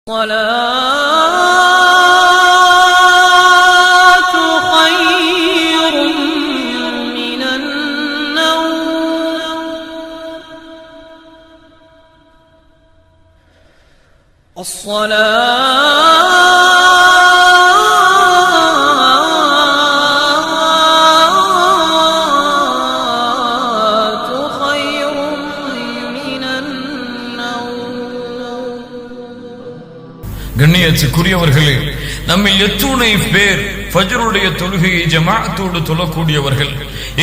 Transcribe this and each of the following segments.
الصلاة خير من النوم கண்ணியத்துக்குரியவர்களே, நம்மில் எத்துணை பேர் ஃபஜ்ருடைய தொழுகையை ஜமாஅத்தோடு தொழக்கூடியவர்கள்?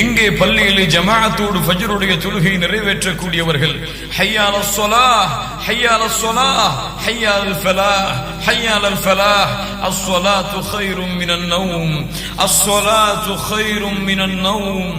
எங்கே பள்ளியிலே ஜமாஅத்தோடு ஃபஜ்ருடைய தொழுகையை நிறைவேற்றக்கூடியவர்கள்? ஹய்யா அலஸ் ஸலாஹ், ஹய்யா அலஸ் ஸலாஹ், ஹய்யா அலல் ஃபலாஹ், ஹய்யா அலல் ஃபலாஹ். அஸ்ஸலாத்து கைரும் மினன் நௌம், அஸ்ஸலாத்து கைரும் மினன் நௌம்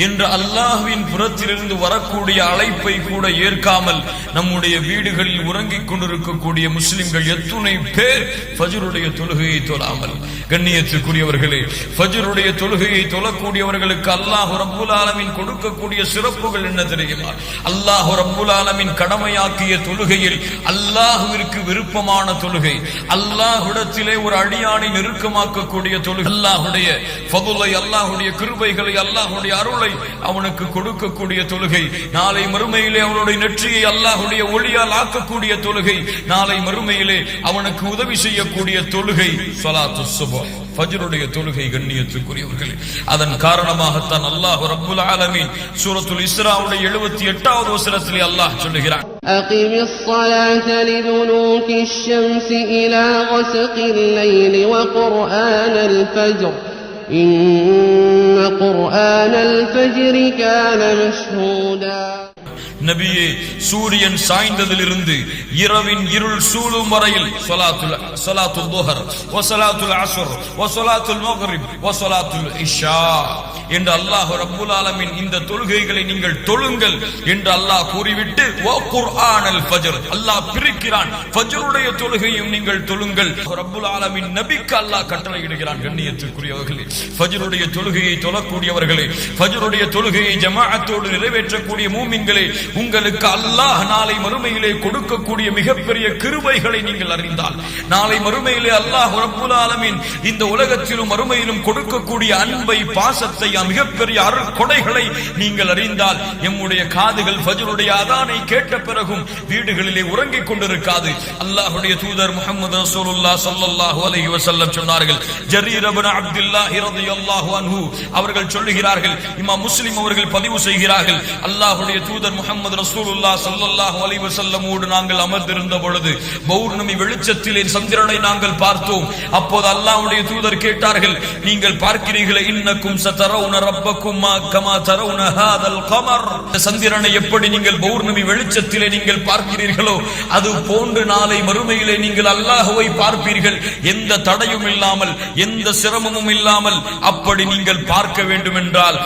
என்ற அல்லாஹ்வின் புறத்திலிருந்து வரக்கூடிய அழைப்பை கூட ஏற்காமல் நம்முடைய வீடுகளில் உறங்கிக் கொண்டிருக்கக்கூடிய முஸ்லிம்கள் எத்துணை பேர் ஃபஜ்ருடைய தொழுகையை தொழாமல்? கண்ணியத்துக்குரியவர்களே, ஃபஜ்ருடைய தொழுகையை தொழக்கூடியவர்களுக்கு அல்லாஹ் ரப்புல் ஆலமீன் கொடுக்கக்கூடிய சிறப்புகள் என்ன தெரியுமா? அல்லாஹ் ரப்புல் ஆலமீன் கடமையாக்கிய தொழுகையில் அல்லாஹ்விற்கு விருப்பமான தொழுகை, அல்லாஹ்விடத்திலே ஒரு அடியானை நெருக்கமாக்கக்கூடிய தொழுகை, அல்லாஹ்வுடைய ஃபதுலை, அல்லாஹ்வுடைய கிருபைகளை, அல்லாஹ்வுடைய அருளை அவனுக்கு கொடுக்கக்கூடிய தொழுகை, நாளை மறுமையிலே அவனுடைய நெற்றியை அல்லாஹ்வுடைய ஒளியால் ஆக்கக்கூடிய தொழுகை, நாளை மறுமையிலே அவனுக்கு உதவி செய்யக்கூடிய தொழுகை ஸலாத்து சுப்ஹ், ஃபஜ்ருடைய தொழுகை. கண்ணியத்துக்குரியவர்களே, அதன் காரணமாகத்தான் அல்லாஹ் ரப்புல் ஆலமீன் சூரத்துல் இஸ்ராவுடைய 78வது வசனத்திலே அல்லாஹ் சொல்லுகிறான், அகிமிஸ் ஸலாத லிதுலூகி ஷம்ஸி இலா கஸகில் லைலி வ குர்ஆனல் ஃபஜ்ர் இன்ன குர்ஆனல் ஃபஜ்ரி கான மஷ்ஹூதா. நபியே, சூரியன் சாய்ந்ததிலிருந்து இரவின் இருள் சூழும் வரையில் ஸலாத்துல் ظுஹர் வ ஸலாத்துல் அஸ்ர் வ ஸலாத்துல் மக்ரிப் வ ஸலாத்துல் இஷா என்று அல்லாஹ் ரப்புல் ஆலமீன் இந்த தொழுகைகளை நீங்கள் தொழுங்கள் என்று அல்லாஹ் கூறிவிட்டு வ குர்ஆனல் ஃபஜ்ர் அல்லாஹ் பிரிக்கிறான், ஃபஜ்ருடைய தொழுகையும் நீங்கள் தொழுங்கள். ரப்புல் ஆலமீன் நபிக்கு அல்லாஹ் கட்டளையிடுகிறான். கண்ணியத்துக்குரியவர்களே, ஃபஜ்ருடைய தொழுகையை தொழக்கூடியவர்களே, ஃபஜ்ருடைய தொழுகையை ஜமாஅத்தோடு நிறைவேற்றக்கூடிய மூமின்களே, உங்களுக்கு அல்லாஹ் நாளை மறுமையிலே கொடுக்கக்கூடிய மிகப்பெரிய கிருபைகளை நீங்கள் அறிந்தால், நாளை மறுமையிலே அல்லாஹ் ரப்புல் ஆலமீன் இந்த உலகத்திலும் மறுமையிலும் கொடுக்கக்கூடிய அன்பை, பாசத்தை, மிகப்பெரிய அருட்கொடைகளை நீங்கள் அறிந்தால், எம்முடைய காதுகள் ஃபஜ்ருடைய அதானை கேட்ட பிறகும் வீடுகளிலே உறங்கிக் கொண்டிருக்காது. அல்லாஹ்வுடைய தூதர் முஹம்மது ரசூலுல்லாஹ் ஸல்லல்லாஹு அலைஹி வஸல்லம் சொன்னார்கள், ஜரீர் இப்னு அப்துல்லாஹ் রাদিয়াল্লাহு அன்ஹு அவர்கள் சொல்லுகிறார்கள், இமாம் முஸ்லிம் அவர்கள் பதிவு செய்கிறார்கள், அல்லாஹ்வுடைய தூதர் முஹம்மது ரசூலுல்லாஹ் ஸல்லல்லாஹு அலைஹி வஸல்லமோடு நாங்கள் அமர்ந்திருந்த பொழுது பௌர்ணமி வெளிச்சத்திலே சந்திரனை நாங்கள் பார்த்தோம். அப்போது அல்லாஹ்வுடைய தூதர் கேட்டார்கள், நீங்கள் பார்க்கிறீர்களே, இன்னக்கும் சதரவுன ரப்பக்கும் கமா தரவுன ஹாதல் கமர், சந்திரனை எப்படி நீங்கள் பௌர்ணமி வெளிச்சத்திலே நீங்கள் பார்க்கிறீர்களோ அது போன்று நாளை மறுமையிலே நீங்கள் அல்லாஹ்வை பார்ப்பீர்கள், எந்த தடையும் இல்லாமல், எந்த சிரமமும் இல்லாமல். அப்படி நீங்கள் பார்க்க வேண்டும் என்றால்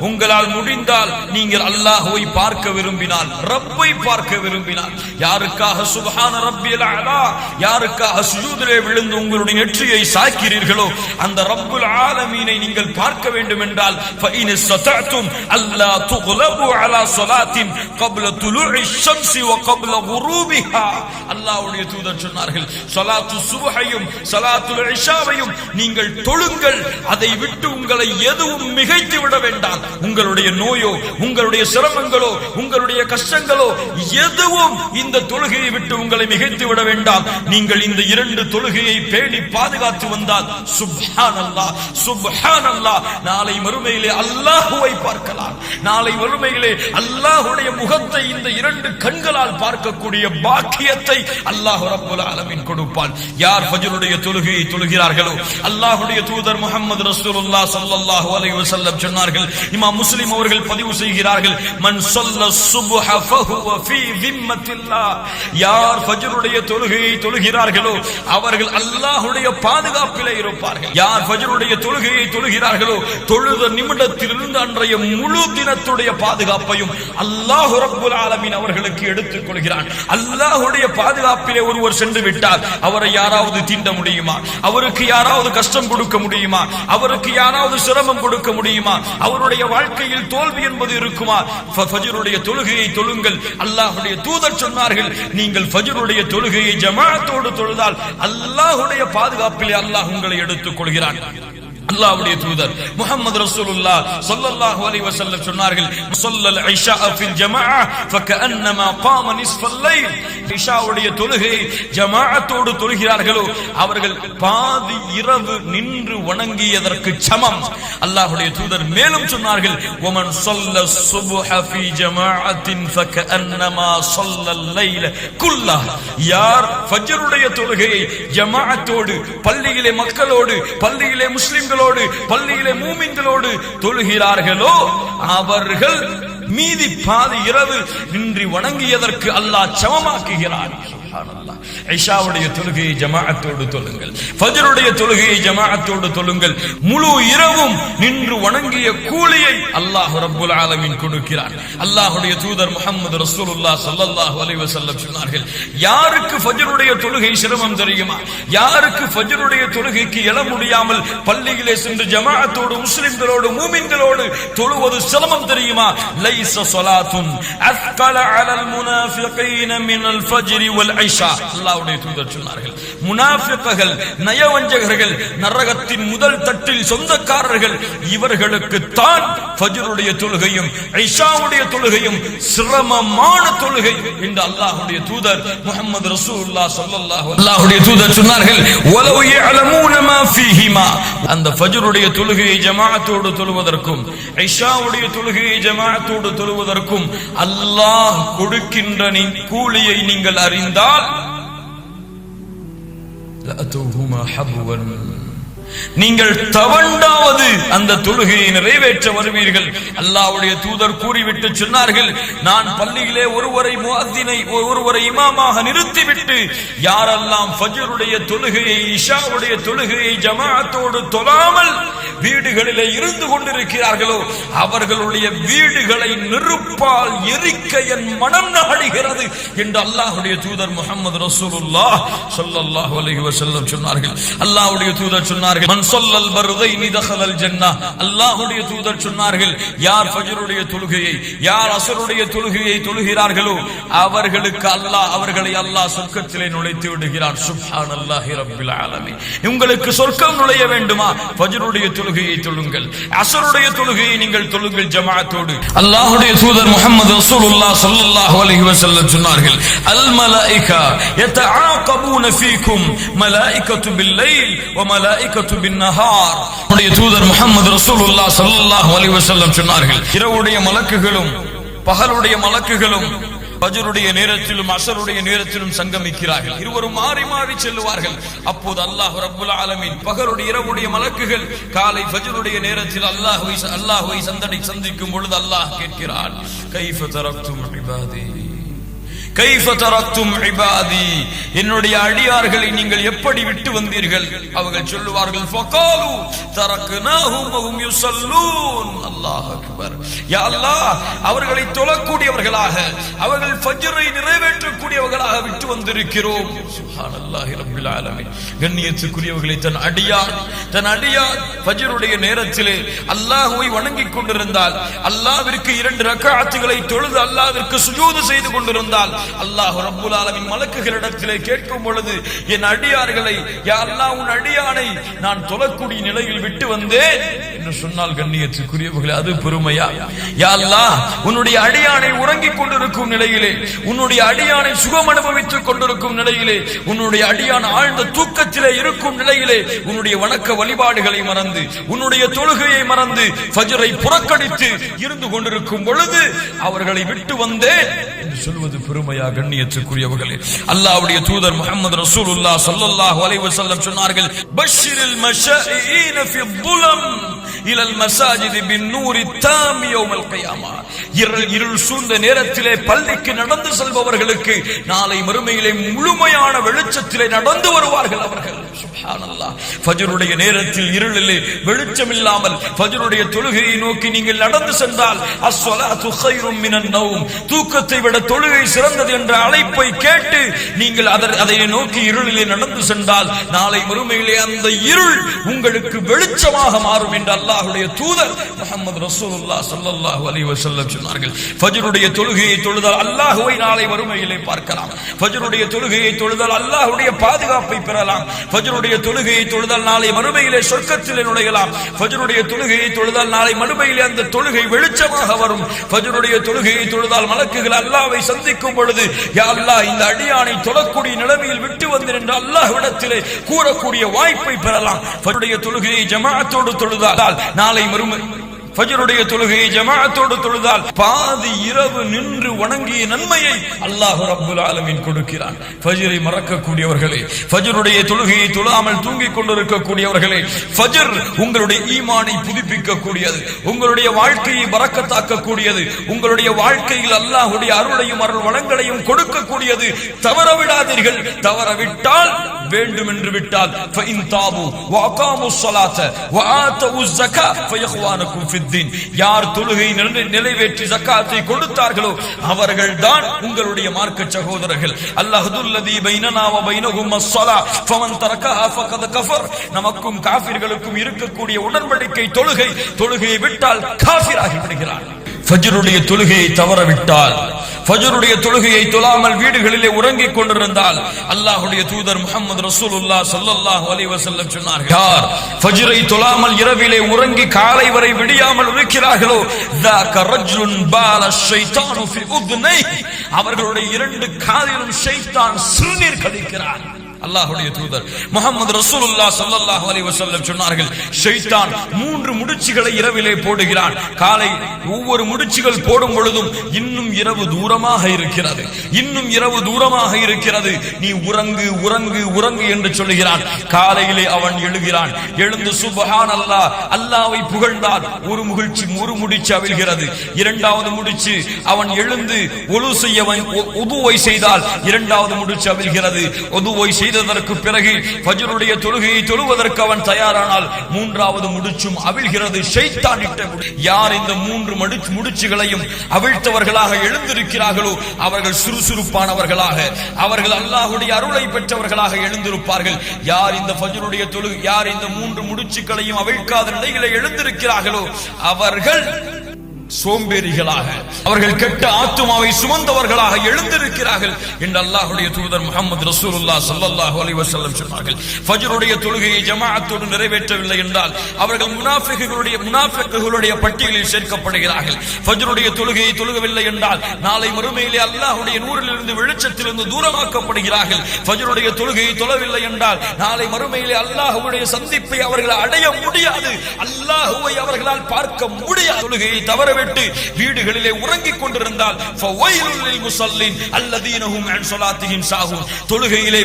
உங்களால் முடிந்தால் நீங்கள் அல்லாஹ்வை பார்க்க விரும்பினால், ரப்பை பார்க்க விரும்பினால், யாருக்காக சுப்ஹான ரப்பியல் அலா, யாருக்காக சுஜூதிலே விழுந்து உங்களுடைய நெற்றியை சாய்க்கிறீர்களோ அந்த ரப்புல் ஆலமீனை நீங்கள் பார்க்க வேண்டும் என்றால் ஃபஇன் ஸதஅதும் அல்லா துக்லபு அலா ஸலாத்தின் قبل طلوع الشمس وقبل غروبها. அல்லாஹ்வுடைய தூதர் சொன்னார்கள், ஸலாத்து சுப்ஹையும் ஸலாத்துல் இஷாவையும் நீங்கள் தொழுங்கள், அதை விட்டு உங்களை எதுவும் மிகைத்து விட வேண்டாம். உங்களுடைய நோயோ, உங்களுடைய சிரமங்களோ, உங்களுடைய கஷ்டங்களோ எதுவும் இந்த தொழுகையை விட்டு உங்களை மிகைத்து விட வேண்டாம். நீங்கள் இந்த இரண்டு தொழுகையை பேணி பாதுகாத்து வந்தால் சுப்ஹானல்லாஹ் சுப்ஹானல்லாஹ், நாளை மறுமையிலே அல்லாஹ்வை பார்க்கலாம். நாளை மறுமையிலே அல்லாஹ்வுடைய முகத்தை இந்த இரண்டு கண்களால் பார்க்கக்கூடிய பாக்கியத்தை அல்லாஹ் ரப்புல் ஆலமீன் கொடுப்பான். யார் ஃபஜ்ருடைய தொழுகையை தொழுகிறார்களோ, அல்லாஹ்வுடைய தூதர் முஹம்மது ரசூலுல்லாஹ் ஸல்லல்லாஹு அலைஹி வஸல்லம் சொன்னார்கள், இமாம் முஸ்லிம் அவர்கள் பதிவு செய்கிறார்கள், மன் ஸல்ல ஸுப்ஹ ஃபஹுவ ஃபீ திம்மத்தில்லாஹ், யார் ஃபஜ்ருடைய தொழுகையை தொழுகிறார்களோ அவர்கள் அல்லாஹ்வுடைய பாதுகாப்பிலே இருப்பார்கள். யார் ஃபஜ்ருடைய தொழுகையை தொழுகிறார்களோ தொழுத நிமிடத்திலிருந்து அன்றைய முழு தினத்துடைய பாதுகாப்பையும் அல்லாஹ் ரப்புல் ஆலமீன் அவர்களுக்கு எடுத்துக் கொள்கிறான். அல்லாஹ்வுடைய பாதுகாப்பிலே ஒருவர் சென்று விட்டார், அவரை யாராவது தீண்ட முடியுமா? அவருக்கு யாராவது கஷ்டம் கொடுக்க முடியுமா? அவருக்கு யாராவது சிரமம் கொடுக்க முடியுமா? அவருடைய வாழ்க்கையில் தோல்வி என்பது இருக்குமா? ஃபஜ்ருடைய தொழுகையை தொழுங்கள். அல்லாஹ்வுடைய தூதர் சொன்னார்கள், நீங்கள் ஃபஜ்ருடைய தொழுகையை ஜமாஅத்தோடு தொழுதால் அல்லாஹ்வுடைய பாதுகாப்பிலே அல்லாஹ் உங்களை எடுத்துக் கொள்கிறான். அல்லாஹ்வுடைய தூதர் முஹம்மது ரசூலுல்லாஹ் ஸல்லல்லாஹு அலைஹி வஸல்லம் சொன்னார்கள், ஸல்லல் இஷா ஃபில் ஜமாஅ ஃபகஅன்னமா காம நிஸ்ஃபல் லைல். இஷாவுடைய தொழுகையை ஜமாஅத்தோடு தொழுகிறார்களோ அவர்கள் பாதி இரவு நின்று வணங்கியதற்கு சமம். அல்லாஹ்வுடைய தூதர் மேலும் சொன்னார்கள், வமன் ஸல்ல ஸுப்ஹ ஃபீ ஜமாஅத்தின் ஃபகஅன்னமா ஸல்லல் லைல குல்லஹ். யார் ஃபஜ்ருடைய தொழுகையை ஜமாஅத்தோடு பள்ளியிலே மக்களோடு பள்ளியிலே முஸ்லிம்களோடு பள்ளியிலே மூமின்களோடு தொழுகிறார்களோ அவர்கள் மீதி பாதி இரவு நின்று வணங்கியதற்கு அல்லாஹ் சமமாக்குகிறார். சுப்ஹானல்லாஹ். இஷாவுடைய தொழுகையை ஜமாஅத்தோடு தொழுங்கள், ஃபஜ்ருடைய தொழுகையை ஜமாஅத்தோடு தொழுங்கள். முழு இரவும் நின்று வணங்கிய கூலியை அல்லாஹ் ரப்புல் ஆலமீன் கொடுக்கிறான். அல்லாஹ்வுடைய தூதர் முஹம்மது ரசூலுல்லாஹ் ஸல்லல்லாஹு அலைஹி வஸல்லம் சொன்னார்கள், யாருக்கு ஃபஜ்ருடைய தொழுகை சிரமம் தெரியுமா? யாருக்கு ஃபஜ்ருடைய தொழுகைக்கு எழ முடியாமல் பள்ளியிலே சென்று ஜமாஅத்தோடு முஸ்லிம்களோடு மூமின்களோடு தொழுவது சிரமம் தெரியுமா? லைஸ ஸலாத்துன் அஸ்கல அலல் முனாஃபிகீன மினல் ஃபஜ்ரி வல் இஷா. அல்லாஹ்வுடைய தூதர் சொன்னார்கள், முனாஃபிக்குகள் நயவஞ்சகர்கள் நரகத்தின் முதல் தட்டில் சொந்தக்காரர்கள் இவர்களுக்கு தான் ஃபஜ்ருடைய தொழுகையும் இஷாவுடைய தொழுகையும் சிரமமான தொழுகை என்று அல்லாஹ்வுடைய தூதர் முஹம்மது ரசூலுல்லாஹ் ஸல்லல்லாஹு அல்லாஹ்வுடைய தூதர் சொன்னார்கள், வலவ் யஅலமூன மா ஃபீஹிமா. அந்த ஃபஜ்ருடைய தொழுகையை ஜமாஅத்தோடு தொழுவதற்கும் இஷாவுடைய தொழுகையை ஜமாஅத்தோடு தொழுவதற்கும் அல்லாஹ் கொடுக்கின்ற கூலியை நீங்கள் அறிந்தால் நீங்கள் தவண்டாவது அந்த தொழுகையை நிறைவேற்ற வருவீர்கள். அல்லாஹ்வுடைய தூதர் கூறிவிட்டு சொன்னார்கள், நான் பள்ளியிலே ஒருவரை இமாமாக நிறுத்திவிட்டு யாரெல்லாம் ஃபஜ்ருடைய தொழுகையை இஷாவுடைய தொழுகையை ஜமாஅத்தோடு தொழாமல் வீடுகளிலே இருந்து கொண்டிருக்கிறார்களோ அவர்களுடைய வீடுகளை நெருப்பால் எரிக்க என் மனம் நாடுகிறது என்று அல்லாஹ்வுடைய தூதர் முஹம்மது ரசூலுல்லாஹ் ஸல்லல்லாஹு அலைஹி வஸல்லம் சொன்னார்கள். அல்லாஹ்வுடைய தூதர் சொன்னார்கள், மன் ஸல்லல் பர்தைனி தഖலல் ஜன்னah. அல்லாஹ்வுடைய தூதர் சொன்னார்கள், யார் ஃபஜ்ருடைய தொழுகையை யார் அஸ்ருடைய தொழுகையை தொழுகிறார்களோ அவர்களை அல்லாஹ் சொர்க்கத்திலே நுழைத்து விடுகிறார். சுப்ஹானல்லாஹி ரப்பில் ஆலமீன். உங்களுக்கு சொர்க்கம் நுழைய வேண்டுமா? ஃபஜ்ருடைய தொழுகையை தொழுங்கள், அஸ்ருடைய தொழுகையை நீங்கள் தொழுங்கள் ஜமாஅத்தோடு. அல்லாஹ்வுடைய தூதர் முஹம்மது ரசூலுல்லாஹ் ஸல்லல்லாஹு அலைஹி வஸல்லம் சொன்னார்கள், அல் மலாயிகா யதஆகபூன ஃபீக்கும் மலாயிகத்து பில் லைல் வ மலாயிகத்து பின் நஹார். உடைய தூதர் முஹம்மது ரசூலுல்லாஹ் ஸல்லல்லாஹு அலைஹி வஸல்லம் சொன்னார்கள், இரவுடைய மலக்குகளும் பகலுடைய மலக்குகளும் ஃபஜ்ருடைய நேரத்திலும் அஸ்ருடைய நேரத்திலும் சங்கமிக்கிறார்கள். இருவரும் மாறி மாறி செல்வார்கள். அப்போது அல்லாஹ் ரப்புல் ஆலமீன் பகலுடைய இரவுடைய மலக்குகள் காலை ஃபஜ்ருடைய நேரத்தில் அல்லாஹ்வை சந்திக்கும் பொழுது அல்லாஹ் கேட்கிறான், கைஃப தரக்தும் இபாதி கைஃப தரக்தும் இபாதி. என்னுடைய அடியார்களை நீங்கள் எப்படி விட்டு வந்தீர்கள்? அவர்கள் சொல்லுவார்கள், ஃபகாலு தரக்னாஹும் வஹும் யுஸல்லூன். அல்லாஹ் அக்பர். யா அல்லாஹ், அவர்களை தொழக்கூடியவர்களாக அவர்கள் ஃபஜ்ரை நிறைவேற்றக்கூடியவர்களாக விட்டு வந்திருக்கிறோம். சுப்ஹானல்லாஹி ரப்பில் ஆலமீன். கண்ணியத்துக்குரியவர்களை, தன் அடியார் ஃபஜ்ருடைய நேரத்திலே அல்லாஹ்வை வணங்கிக் கொண்டிருந்தால், அல்லாஹ்விற்கு 2 ரக்அத்துகளை தொழுது அல்லாஹ்விற்கு சுஜூது செய்து கொண்டிருந்தால் அல்லாஹ் ரப்புல் ஆலமீன் மலக்குகளிடத்திலே கேட்கும் பொழுது, என் அடியார்களை யா அல்லாஹ் உன் அடியானை நான் தொழக்கூடிய நிலையில் விட்டு வந்தேன் என்று சொன்னால், கண்ணியத்துக்குரியவர்களே, அது பெருமையா? யா அல்லாஹ், உன்னுடைய அடியானை உறங்கிக் கொண்டிருக்கும் நிலையிலே, உன்னுடைய அடியானை சுகம் அனுபவித்துக் கொண்டிருக்கும் நிலையிலே, உன்னுடைய அடியான் ஆழ்ந்த தூக்கத்திலே இருக்கும் நிலையிலே உன்னுடைய வணக்க வழிபாடுகளை மறந்து உன்னுடைய தொழுகையை மறந்து ஃபஜ்ரை புறக்கணித்து இருந்து கொண்டிருக்கும் பொழுது அவர்களை விட்டு வந்தேன் என்று சொல்வது பெருமையா? கண்ணியத்துக்குரியவர்களே, அல்லாஹ்வுடைய தூதர் முஹம்மது ரசூலுல்லாஹ் ஸல்லல்லாஹு அலைஹி வஸல்லம் சொன்னார்கள், பஷ்ஷிரில் மஷாயின ஃபி ظுலம் இலல் மசாஜித் பின் நூரி தாம் யௌமல் கியாமா. இருள் சூழ்ந்த நேரத்திலே பள்ளிக்கு நடந்து செல்பவர்களுக்கு நாளை மறுமையிலே முழுமையான வெளிச்சத்திலே நடந்து வருவார்கள் அவர்கள். சுப்ஹானல்லாஹ். ஃபஜ்ருடைய நேரத்தில் இருளிலே வெளிச்சம் இல்லாமல் ஃபஜ்ருடைய தொழுகையை நோக்கி நீங்கள் நடந்து சென்றால், அஸ்ஸலாத்து கைரும் மினன் நௌம், தூக்கத்தை விட தொழுகை சிறந்தது என்ற அழைப்பை கேட்டு நீங்கள் அதை நோக்கி இருளிலே நடந்து சென்றால் நாளை மறுமையிலே அந்த இருள் உங்களுக்கு வெளிச்சமாக மாறும் என்று அல்லாஹ்வுடைய தூதர் முஹம்மது ரசூலுல்லாஹ் ஸல்லல்லாஹு அலைஹி வஸல்லம் சொன்னார்கள், ஃபஜ்ருடைய தொழுகையை தொழுதால் அல்லாஹ்வை நாளை மறுமையிலே பார்க்கலாம். ஃபஜ்ருடைய தொழுகையை தொழுதால் அல்லாஹ்வுடைய பாதுகாப்பை பெறலாம். ஃபஜ்ருடைய தொழுகையை தொழுதால் நாளை மறுமையிலே சொர்க்கத்திலே நுழையலாம். ஃபஜ்ருடைய தொழுகையை தொழுதால் நாளை மறுமையிலே அந்த தொழுகை வெளிச்சமாக வரும். ஃபஜ்ருடைய தொழுகையை தொழுதால் மலக்குகள் அல்லாஹ்வை சந்திக்கும் பொழுது, யா அல்லாஹ், இந்த அடியானை தொழக்கூடிய நிலைமையில் விட்டு வந்தேன் என்று அல்லாஹ்விடத்திலே கூறக்கூடிய வாய்ப்பை பெறலாம். ஃபஜ்ருடைய தொழுகையை ஜமாஅத்தோடு தொழுதால் நாளை மறுமை ஃபஜ்ருடைய தொழுகையை ஜமாஅத்தோடு தொழுதால் பாதி இரவு நின்று வணங்கிய நன்மையை அல்லாஹ் ரப்புல் ஆலமீன் கொடுக்கிறான். ஃபஜ்ரை மறக்கக்கூடியவர்களே, ஃபஜ்ருடைய தொழுகையை தொழாமல் தூங்கிக் கொண்டிருக்கக்கூடியவர்களே, ஃபஜ்ர் உங்களுடைய ஈமானை புதுப்பிக்க கூடியது, உங்களுடைய வாழ்க்கையை பரக்கத்தாக்க கூடியது, உங்களுடைய வாழ்க்கையில் அல்லாஹ்வுடைய அருளையும் அருள் வளங்களையும் கொடுக்கக்கூடியது. தவறவிடாதீர்கள். தவறவிட்டால், வேண்டும் என்று விட்டால், ஃபஇன் தாபு வஅகாமுஸ் ஸலாத வஆதஉஸ் ஸகா ஃபயஹ்வானுக்கும் ஃபித்தீன், யார் தொழுகை நிறைவேற்றி ஜக்காத்தை கொடுத்தார்களோ அவர்கள்தான் உங்களுடைய மார்க்க சகோதரர்கள். அல்லாஹுல்லதி பைனனா வ பைனஹும் அஸ்ஸலா ஃபமன் தரகஹா ஃபகத் கஃபர், நமக்கும் காஃபிர்களுக்கும் இருக்கக்கூடிய உடன்படிக்கை தொழுகையை விட்டால் காஃபிராகி விடுகிறான். ஃபஜ்ருடைய தொழுகையை தவறவிட்டால், ஃபஜ்ருடைய தொழுகையை தொழாமல் வீடுகளிலே உறங்கிக் கொண்டிருந்தால், அல்லாஹ்வுடைய தூதர் முஹம்மது ரசூலுல்லாஹ் ஸல்லல்லாஹு அலைஹி வஸல்லம் சொன்னார்கள், யார் ஃபஜ்ரை தொழாமல் இரவிலே உறங்கி காலை வரை விடியாமல் இருக்கிறார்களோ, ذاك رجل بال الشيطان في اذنيه, அவர்களுடைய இரண்டு காதிலும் ஷைத்தான் சிறுநீர் கழிக்கிறான். அல்லாஹ்வுடைய தூதர் முஹம்மது ரசூலுல்லாஹ் ஸல்லல்லாஹு அலைஹி வஸல்லம் சொன்னார்கள், ஷைத்தான் 3 முடிச்சுகளை இரவிலே போடுகிறான். காலை ஒவ்வொரு முடிச்சுகள் போடும் பொழுதும் இன்னும் இரவு தூரமாக இருக்கிறது, இன்னும் இரவு தூரமாக இருக்கிறது, நீ உறங்கு உறங்கு உறங்கு என்று சொல்லுகிறான். காலையிலே அவன் எழுகிறான். எழுந்து சுப்ஹானல்லாஹ், அல்லாஹ்வை புகழ்ந்தால் ஒரு முடிச்சு அவிழ்கிறது. இரண்டாவது முடிச்சு அவன் எழுந்து ஒது செய்ய உதுவை செய்தால் இரண்டாவது முடிச்சு அவிழ்கிறது. உதுவை செய்ததற்கு பிறகு ஃபஜ்ருடைய தொழுகையை தொழுவதற்கு அவன் தயாரானால் மூன்றாவது முடிச்சும் அவிழ்கிறது. ஷைத்தான் இட்ட யார் இந்த 3 முடிச்சுகளையும் அவிழ்த்தவர்களாக எழுந்திருக்கிறார்களோ அவர்கள் சுறுசுறுப்பானவர்களாக, அவர்கள் அல்லாஹ்வுடைய அருளை பெற்றவர்களாக எழுந்திருப்பார்கள். யார் இந்த ஃபஜ்ருடைய தொழுகை, யார் இந்த 3 முடிச்சுகளையும் அவிழ்க்காத நிலையிலே எழுந்திருக்கிறார்களோ அவர்கள் சோம்பேறிகளாக, அவர்கள் கெட்ட ஆத்துமாவை சுமந்தவர்களாக எழுந்திருக்கிறார்கள் என்று அல்லாஹ்வுடைய தூதர் முஹம்மது ரசூலுல்லாஹ் ஸல்லல்லாஹு அலைஹி வஸல்லம் சொன்னார்கள். ஃபஜ்ருடைய தொழுகையை ஜமாஅத்தோடு நிறைவேற்றவில்லை என்றால் அவர்கள் முனாஃபிக்குகளுடைய பட்டியலில் சேர்க்கப்படுகிறார்கள். ஃபஜ்ருடைய தொழுகையை தொழுகவில்லை என்றால் நாளை மறுமையிலே அல்லாஹ்வுடைய நூரிலிருந்து வெளிச்சத்திலிருந்து தூரமாக்கப்படுகிறார்கள். ஃபஜ்ருடைய தொழுகையை தொழவில்லை என்றால் நாளை மறுமையிலே அல்லாஹ்வுடைய சந்திப்பை அவர்கள் அடைய முடியாது, அல்லாஹ்வை அவர்களால் பார்க்க முடியாது. தொழுகையை தவற விட்டு வீடுகளிலே உறங்கிக் கொண்டிருந்தால் ஃபவைலுல் லில் முஸல்லின் அல்லதீன ஹும் அன் ஸலாத்திஹிம் சாஹூன், தொழுகையிலே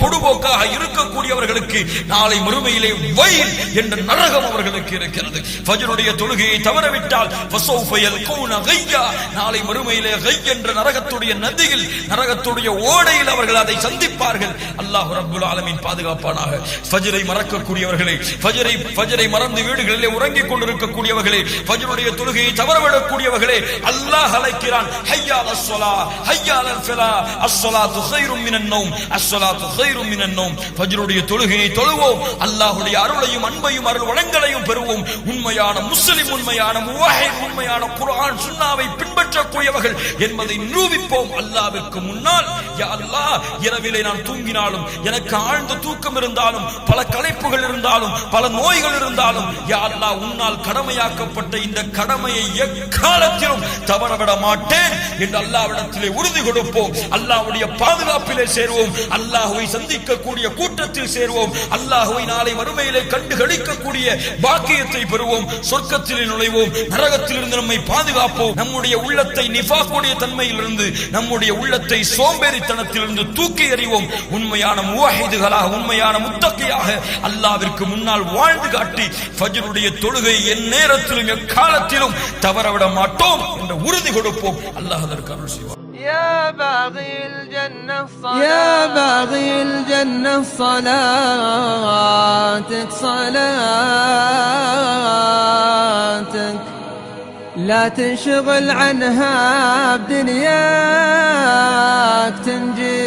பொடுபோக்காக இருக்கக்கூடியவர்களுக்கு நாளை மறுமையிலே வைல் என்ற நரகம் அவர்களுக்கு இருக்கிறது. ஃபஜ்ருடைய தொழுகையை தவறவிட்டால் ஃபஸௌஃப யல்கூன கய்யா, நாளை மறுமையிலே கை என்ற நரகத்துடைய நதியில், நரகத்துடைய ஓடையில் அவர்கள் அதை சந்திப்பார்கள். அல்லாஹ் ரப்புல் ஆலமீன் பாதுகாப்பானாக. ஃபஜ்ரை மறக்கக்கூடியவர்களே, ஃபஜ்ரை மறந்து வீடுகளிலே உறங்கிக் கொண்டிருக்கக்கூடியவர்களே, ஃபஜ்ருடைய தொழுகையை தவறவிடக்கூடியவர்களே, அல்லாஹ் அழைக்கிறான், ஹய்யா அலஸ் ஸலாஹ் ஹய்யா அலல் ஃபலாஹ், அஸ்ஸலாத்து கைரும் மினன் நௌம், அஸ்ஸலாத்து கைரும் மினன் நௌம். ஃபஜ்ருடைய தொழுகையை தொழுவோம், அல்லாஹ்வுடைய அருளையும் அன்பையும் அருள் வளங்களையும் பெறுவோம். உண்மையான முஸ்லிம், உண்மையான முவாஹித், உண்மையான குர்ஆன் சுன்னாவை பின்பற்றக்கூடியவர்கள் என்பதை நிரூபிப்போம். அல்லாஹ்விற்கு முன்னால், யா அல்லாஹ், இரவிலே நான் தூங்கினாலும், எனக்கு ஆழ்ந்த தூக்கம் இருந்தாலும், பல களைப்புகள் இருந்தாலும், பல நோய்கள் இருந்தாலும், யா அல்லாஹ், உன்னால் கடமையாக்கப்பட்ட இந்த கடமையை எக்காலத்திலும் தவறவிட மாட்டேன் என்று அல்லாஹ்விடத்திலே உறுதி கொடுப்போம். அல்லாஹ்வுடைய பாதுகாப்பிலே சேர்வோம், அல்லாஹ்வை சந்திக்கக்கூடிய கூட்டத்தில் சேர்வோம், அல்லாஹ்வை நாளை மறுமையிலே கண்டு களிக்கக்கூடிய பாக்கியத்தை பெறுவோம், சொர்க்கத்திலே நுழைவோம், நரகத்திலிருந்து நம்மை பாதுகாப்போம். நம்முடைய உள்ளத்தை நிஃபாக்குடைய தன்மையிலிருந்து, நம்முடைய உள்ளத்தை சோம்பேறித்தனத்திலிருந்து தூக்கி எறிவோம். உண்மையான முவாஹிதுகளாக, உண்மையான முத்தகியாக அல்லாஹ்விற்கு முன்னால் வாழ்ந்து காட்டி ஃபஜ்ருடைய தொழுகை என் நேரத்திலும் எக்காலத்திலும் தவறவிட மாட்டோம் என்ற உறுதி கொடுப்போம். அல்லாஹ் அதற்கு அருள் செய்வார். يا باغي الجنة الصلاة، يا باغي الجنة صلاتك صلاتك لا تنشغل عنها بدنياك تنجي